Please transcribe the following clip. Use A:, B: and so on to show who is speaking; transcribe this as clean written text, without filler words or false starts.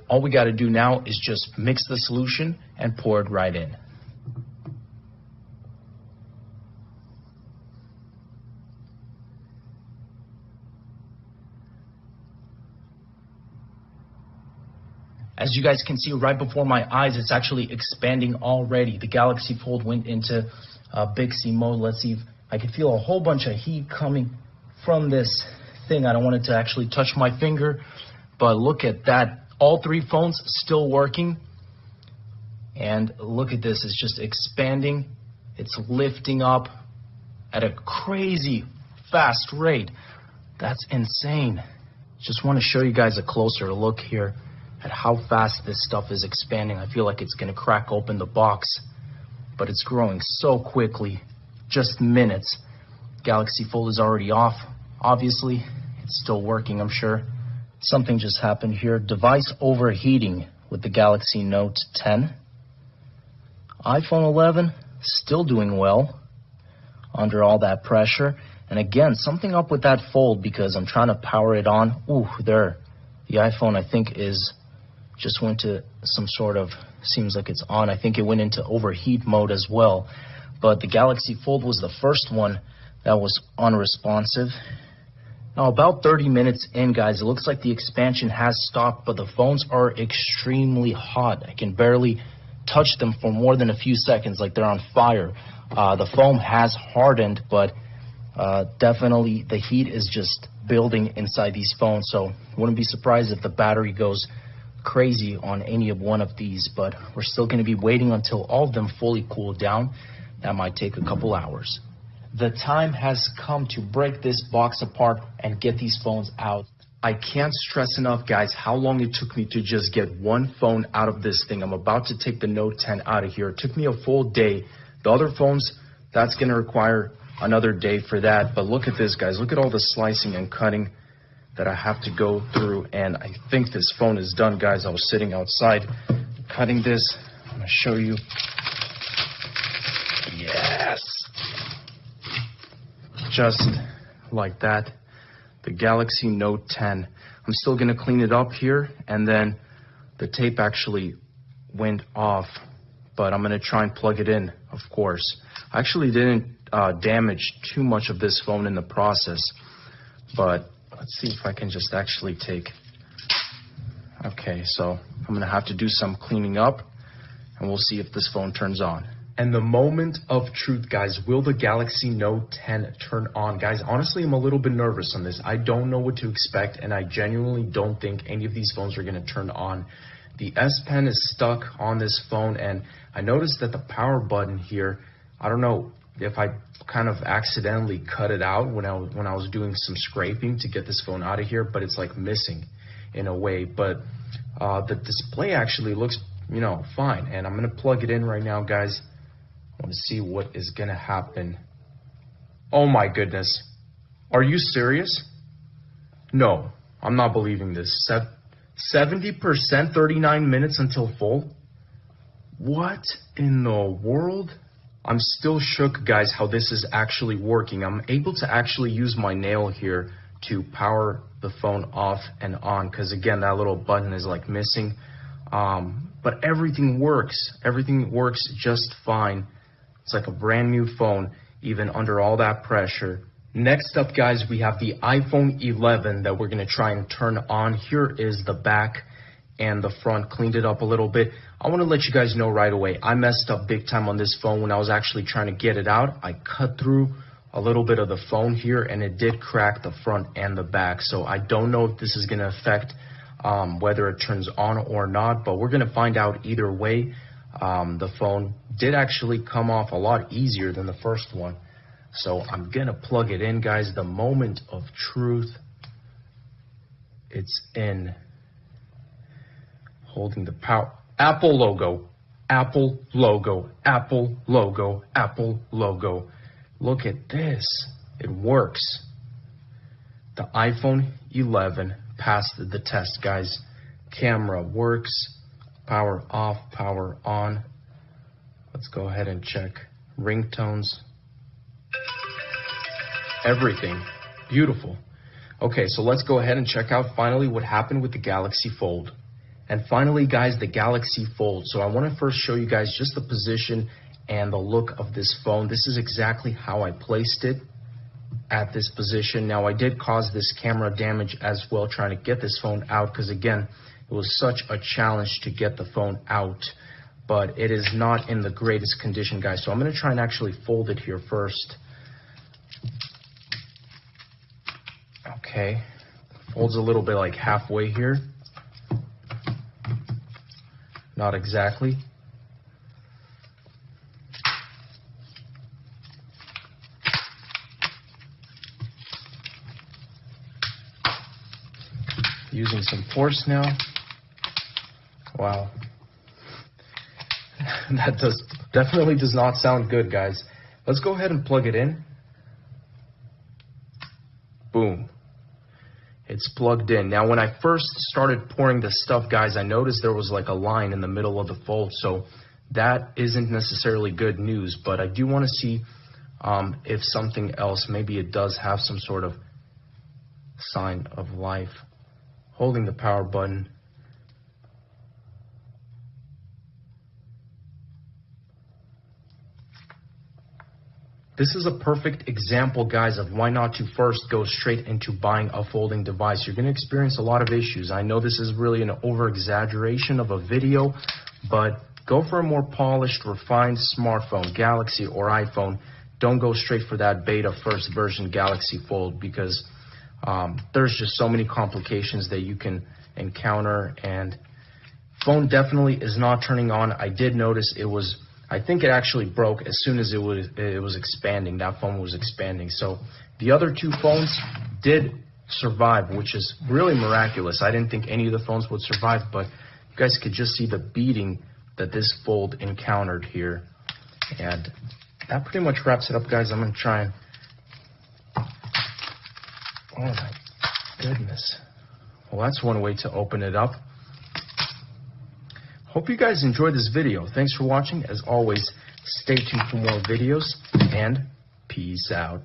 A: All we got to do now is just mix the solution and pour it right in. As you guys can see right before my eyes, it's actually expanding already. The Galaxy Fold went into Big C mode. Let's see if I can feel a whole bunch of heat coming from this thing. I don't want it to actually touch my finger, but look at that. All three phones still working. And look at this, it's just expanding. It's lifting up at a crazy fast rate. That's insane. Just want to show you guys a closer look here at how fast this stuff is expanding. I feel like it's going to crack open the box, but it's growing so quickly, just minutes. Galaxy Fold is already off. Obviously, it's still working, I'm sure. Something just happened here. Device overheating with the Galaxy Note 10. iPhone 11, still doing well under all that pressure. And again, something up with that Fold because I'm trying to power it on. Ooh, there. The iPhone, I think, just went to some sort of, seems like it's on. I think it went into overheat mode as well. But the Galaxy Fold was the first one that was unresponsive. Now, about 30 minutes in, guys, it looks like the expansion has stopped, but the phones are extremely hot. I can barely touch them for more than a few seconds, like they're on fire. The foam has hardened, but definitely the heat is just building inside these phones. So wouldn't be surprised if the battery goes crazy on any of one of these, but we're still going to be waiting until all of them fully cool down. That might take a couple hours. The time has come to break this box apart and get these phones out. I can't stress enough, guys, how long it took me to just get one phone out of this thing. I'm about to take the Note 10 out of here. It took me a full day. The other phones, that's going to require another day for that. But look at this, guys. Look at all the slicing and cutting that I have to go through, and I think this phone is done, guys. I was sitting outside cutting this. I'm going to show you. Yes! Just like that. The Galaxy Note 10. I'm still going to clean it up here, and then the tape actually went off, but I'm going to try and plug it in, of course. I actually didn't damage too much of this phone in the process, but let's see if I can just actually take... Okay, so I'm going to have to do some cleaning up, and we'll see if this phone turns on. And the moment of truth, guys. Will the Galaxy Note 10 turn on? Guys, honestly, I'm a little bit nervous on this. I don't know what to expect, and I genuinely don't think any of these phones are going to turn on. The S Pen is stuck on this phone, and I noticed that the power button here, I don't know if I kind of accidentally cut it out when I was doing some scraping to get this phone out of here, but it's like missing in a way. But the display actually looks, fine, and I'm going to plug it in right now, guys. I want to see what is going to happen. Oh my goodness. Are you serious? No, I'm not believing this. 70%, 39 minutes until full? What in the world? I'm still shook, guys, how this is actually working. I'm able to actually use my nail here to power the phone off and on, because again, that little button is like missing. But everything works. Everything works just fine. It's like a brand new phone, even under all that pressure. Next up, guys, we have the iPhone 11 that we're going to try and turn on. Here is the back and the front. Cleaned it up a little bit. I want to let you guys know right away, I messed up big time on this phone when I was actually trying to get it out. I cut through a little bit of the phone here, and it did crack the front and the back. So I don't know if this is going to affect whether it turns on or not, but we're going to find out either way. The phone did actually come off a lot easier than the first one. So I'm going to plug it in, guys. The moment of truth. It's in. Holding the power. Apple logo. Apple logo. Apple logo. Apple logo. Look at this. It works. The iPhone 11 passed the test, guys. Camera works. Power off, power on. Let's go ahead and check ringtones. Everything. Beautiful. Okay, so let's go ahead and check out finally what happened with the Galaxy Fold. And finally, guys, the Galaxy Fold. So I want to first show you guys just the position and the look of this phone. This is exactly how I placed it at this position. Now, I did cause this camera damage as well trying to get this phone out because, again, it was such a challenge to get the phone out. But it is not in the greatest condition, guys. So I'm going to try and actually fold it here first. Okay. Folds a little bit like halfway here. Not exactly. Using some force now. Wow. That definitely does not sound good, guys. Let's go ahead and plug it in. Boom. It's plugged in. Now, when I first started pouring this stuff, guys, I noticed there was like a line in the middle of the fold. So that isn't necessarily good news, but I do want to see if something else, maybe it does have some sort of sign of life. Holding the power button. This is a perfect example, guys, of why not to first go straight into buying a folding device. You're going to experience a lot of issues. I know this is really an over-exaggeration of a video, but go for a more polished, refined smartphone, Galaxy or iPhone. Don't go straight for that beta first version Galaxy Fold because there's just so many complications that you can encounter, and phone definitely is not turning on. I did notice I think it actually broke as soon as it was expanding. That phone was expanding. So the other two phones did survive, which is really miraculous. I didn't think any of the phones would survive, but you guys could just see the beating that this Fold encountered here. And that pretty much wraps it up, guys. I'm going to try and... Oh, my goodness. Well, that's one way to open it up. Hope you guys enjoyed this video. Thanks for watching. As always, stay tuned for more videos, and peace out.